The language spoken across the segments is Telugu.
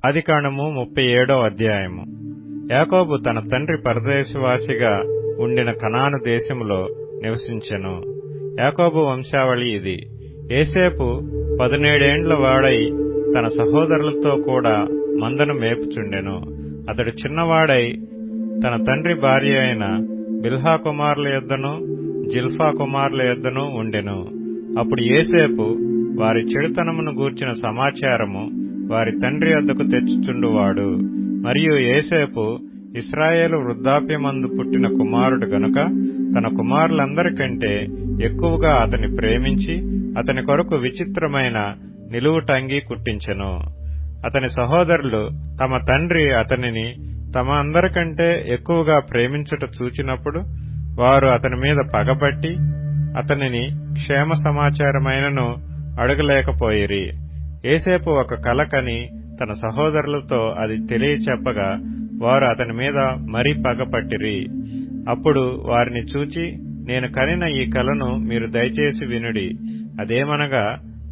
ఆదికాండము 37వ అధ్యాయము. యాకోబు తన తండ్రి పరదేశవాసిగా ఉండిన కనాను దేశములో నివసించెను. యాకోబు వంశావళి ఇది. యోసేపు 17 ఏండ్ల వాడై తన సహోదరులతో కూడా మందను మేపుచుండెను. అతడు చిన్నవాడై తన తండ్రి భార్య అయిన బిల్హా కుమారుల యొద్దను జిల్ఫా కుమారుల యొద్దను ఉండెను. అప్పుడు యోసేపు వారి చెడుతనమును గూర్చిన సమాచారము వారి తండ్రి వద్దకు తెచ్చుచుండువాడు. మరియు యోసేపు ఇశ్రాయేలు వృద్ధాప్యమందు పుట్టిన కుమారుడు గనుక తన కుమారులందరికంటే ఎక్కువగా అతని ప్రేమించి అతని కొరకు విచిత్రమైన నిలువుటంగి కుట్టించెను. అతని సహోదరులు తమ తండ్రి అతనిని తమ అందరికంటే ఎక్కువగా ప్రేమించుట చూచినప్పుడు వారు అతని మీద పగబట్టి అతనిని క్షేమ సమాచారమైనను అడగలేకపోయిరి. యోసేపు ఒక కల కని తన సహోదరులతో అది తెలియచెప్పగా వారు అతని మీద మరీ పగపట్టిరి. అప్పుడు వారిని చూచి, నేను కనిన ఈ కలను మీరు దయచేసి వినుడి. అదేమనగా,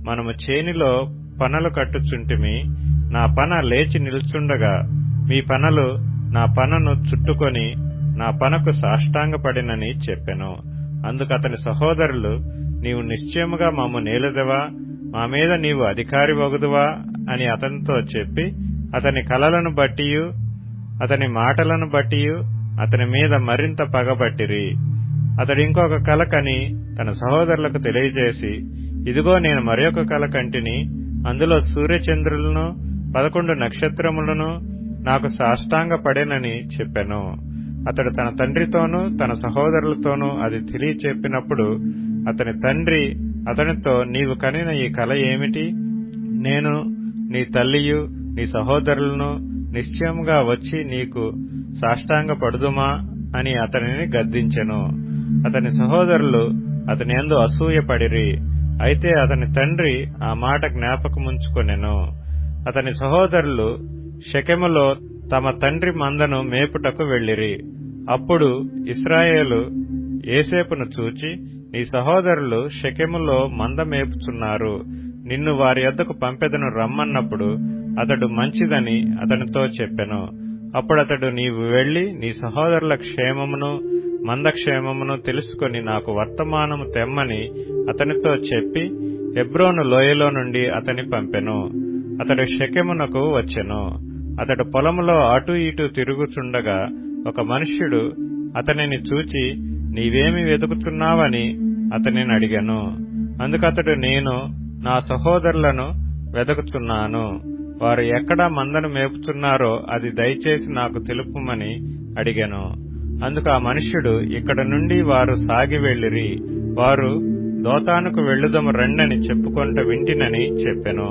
మనము చేనిలో పనలు కట్టుచుంటిమి. నా పన లేచి నిల్చుండగా మీ పనలు నా పనను చుట్టుకొని నా పనకు సాష్టాంగపడినని చెప్పెను. అందుకు అతని సహోదరులు, నీవు నిశ్చయముగా మమ్ము నేలదవా, మా మీద నీవు అధికారి వగుదువా అని అతనితో చెప్పి అతని కలలను బట్టియు అతని మాటలను బట్టియు అతని మీద మరింత పగబట్టిరి. అతడు ఇంకొక కల కని తన సహోదరులకు తెలియజేసి, ఇదిగో నేను మరొక కల కంటిని. అందులో సూర్యచంద్రులను 11 నక్షత్రములను నాకు సాష్టాంగపడేనని చెప్పెను. అతడు తన తండ్రితోనూ తన సహోదరులతోనూ అది తెలియచెప్పినప్పుడు అతని తండ్రి అతనితో, నీవు కనిన ఈ కల ఏమిటి? నేను నీ తల్లియు నీ సహోదరులను నిశ్చయముగా వచ్చి నీకు సాష్టాంగపడుదుమా అని అతనిని గద్దించెను. అతని సహోదరులు అతని యందు అసూయపడిరి. అయితే అతని తండ్రి ఆ మాట జ్ఞాపకముంచుకొనెను. అతని సహోదరులు షెకెములో తమ తండ్రి మందను మేపుటకు వెళ్లిరి. అప్పుడు ఇశ్రాయేలు యోసేపును చూచి, నీ సహోదరులు షెకెములో మంద మేపుచున్నారు, నిన్ను వారి యొద్దకు పంపెదను రమ్మన్నప్పుడు అతడు మంచిదని అతనితో చెప్పెను. అప్పుడతడు, నీవు వెళ్లి నీ సహోదరుల క్షేమమును మందక్షేమమును తెలుసుకొని నాకు వర్తమానము తెమ్మని అతనితో చెప్పి హెబ్రోను లోయలో నుండి అతని పంపెను. అతడు షెకెమునకు వచ్చెను. అతడు పొలములో అటూ ఇటూ తిరుగుచుండగా ఒక మనుష్యుడు అతనిని చూచి, నీవేమి వెతుకుతున్నావని అతనిని అడిగెను. అందుకతడు, నేను నా సహోదరులను వెతుకుచున్నాను. వారు ఎక్కడ మందను మేపుచున్నారో అది దయచేసి నాకు తెలుపుమని అడిగెను. అందుకు ఆ మనుష్యుడు, ఇక్కడ నుండి వారు సాగి వెళ్లిరి. వారు దోతానుకు వెళ్ళుదము రండని చెప్పుకొంట వింటినని చెప్పెను.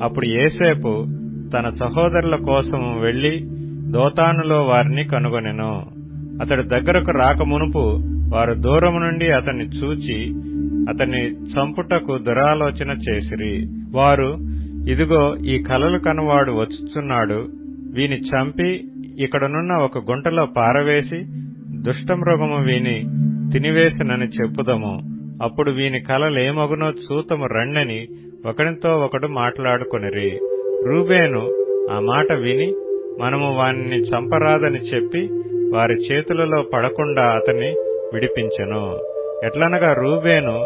అప్పుడు యోసేపు తన సహోదరుల కోసము వెళ్లి దోతానులో వారిని కనుగొనెను. అతడు దగ్గరకు రాకమునుపు వారు దూరము నుండి అతన్ని చూచి అతన్ని చంపుటకు దురాలోచన చేసిరి. వారు, ఇదిగో ఈ కలలు కనువాడు వచ్చుచున్నాడు, వీని చంపి ఇక్కడనున్న ఒక గుంటలో పారవేసి దుష్టమృగము వీని తినివేసినని చెప్పుదము. అప్పుడు వీని కలలేమగునో చూతము రండని ఒకనితో ఒకడు మాట్లాడుకొనిరి. రూబేను ఆ మాట విని, మనము వానిని చంపరాదని చెప్పి వారి చేతులలో పడకుండా అతన్ని విడిపించెను. ఎట్లనగా రూబేను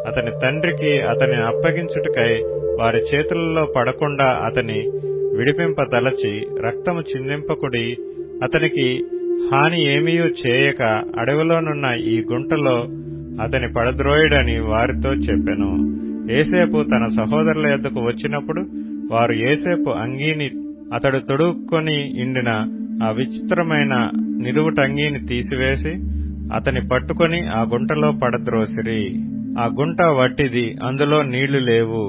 అతని తండ్రికి అతని అప్పగించుటకై వారి చేతులలో పడకుండా అతని విడిపింపదలచి, రక్తము చిందింపకుడి, అతనికి హాని ఏమీయూ చేయక అడవిలోనున్న ఈ గుంటలో అతని పడద్రోయుడని వారితో చెప్పెను. యోసేపు తన సహోదరుల యొద్దకు వచ్చినప్పుడు వారు యోసేపు అంగీని, అతడు తొడుక్కొని ఇండిన ఆ విచిత్రమైన నిలువుటంగీని తీసివేసి అతని పట్టుకొని ఆ గుంటలో పడద్రోసిరి. ఆ గుంట వట్టిది, అందులో నీళ్లు లేవు.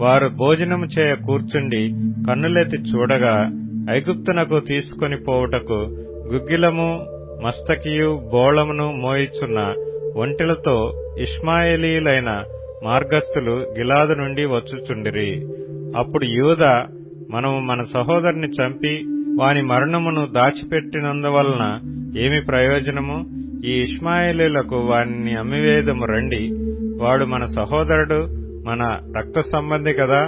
వారు భోజనము చేయ కూర్చుండి కన్నులెత్తి చూడగా ఐగుప్తునకు తీసుకొని పోవుటకు గుగ్గిలము మస్తకియు బోళమును మోయిచున్న ఒంటెలతో ఇష్మాయేలీయులైన మార్గస్థులు గిలాదు నుండి వచ్చుచుండిరి. అప్పుడు యూదా, మనము మన సహోదరుని చంపి వాని మరణమును దాచిపెట్టినందువలన ఏమి ప్రయోజనము? ఈ ఇష్మాయేలీయులకు వానిని అమ్మివేదము రండి. వాడు మన సహోదరుడు, మన రక్త సంబంధి కదా,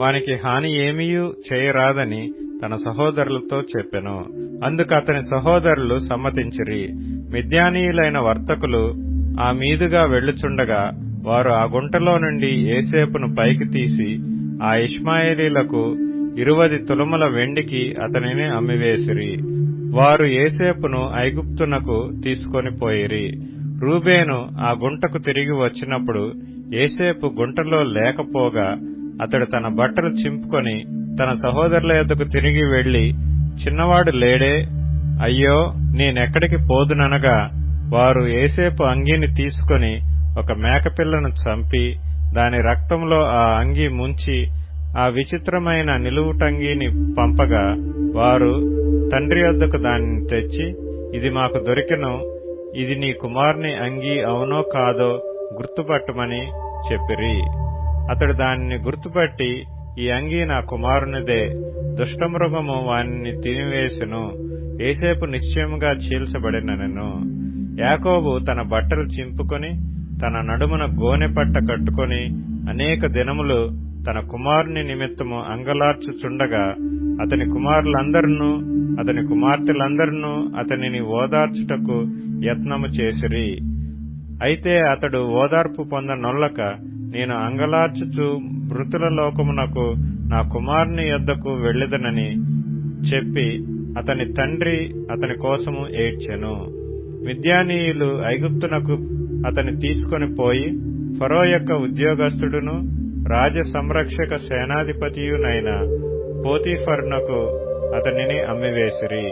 వానికి హాని ఏమీయూ చేయరాదని తన సహోదరులతో చెప్పెను. అందుకు అతని సహోదరులు సమ్మతించిరి. మిద్యానీయులైన వర్తకులు ఆ మీదుగా వెళ్ళుచుండగా వారు ఆ గుంటలో నుండి యోసేపును పైకి తీసి ఆ ఇష్మాయేలీలకు 20 తులముల వెండికి అతనిని అమ్మివేసిరి. వారు యోసేపును ఐగుప్తునకు తీసుకొని పోయిరి. రూబేను ఆ గుంటకు తిరిగి వచ్చినప్పుడు యోసేపు గుంటలో లేకపోగా అతడు తన బట్టలు చింపుకొని తన సహోదరుల యొద్దకు తిరిగి వెళ్లి, చిన్నవాడు లేడే, అయ్యో నేనెక్కడికి పోదుననగా వారు యోసేపు అంగీని తీసుకొని ఒక మేకపిల్లను చంపి దాని రక్తంలో ఆ అంగీ ముంచి ఆ విచిత్రమైన నిలువుటంగీని పంపగా వారు తండ్రి యొద్దకు దానిని తెచ్చి, ఇది మాకు దొరికెను, ఇది నీ కుమారుని అంగీ అవునో కాదో గుర్తుపట్టమని చెప్పిరి. అతడు దానిని గుర్తుపట్టి, ఈ అంగీ నా కుమారునిదే, దుష్టమృగము వానిని తినివేసెను, యోసేపు నిశ్చయముగా చీల్చబడినెను. యాకోబు తన బట్టలు చింపుకొని తన నడుమున గోనె పట్ట కట్టుకొని అనేక దినములు తన కుమారుని నిమిత్తము అంగలార్చుచుండగా అతని కుమారులందరినూ అతని కుమార్తెలందరినూ అతనిని ఓదార్చుటకు యత్నము చేసిరి. అయితే అతడు ఓదార్పు పొందనొల్లక, నేను అంగలార్చుచు మృతుల లోకమునకు నా కుమారుని యొద్దకు వెళ్ళెదనని చెప్పి అతని తండ్రి అతని కోసము ఏడ్చెను. మిద్యానీయులు ఐగుప్తునకు అతని తీసుకొని పోయి ఫరో యొక్క ఉద్యోగస్తుడును రాజ సంరక్షక సేనాధిపతియునైన పోతీఫరునకు అతనిని అమ్మివేసిరి.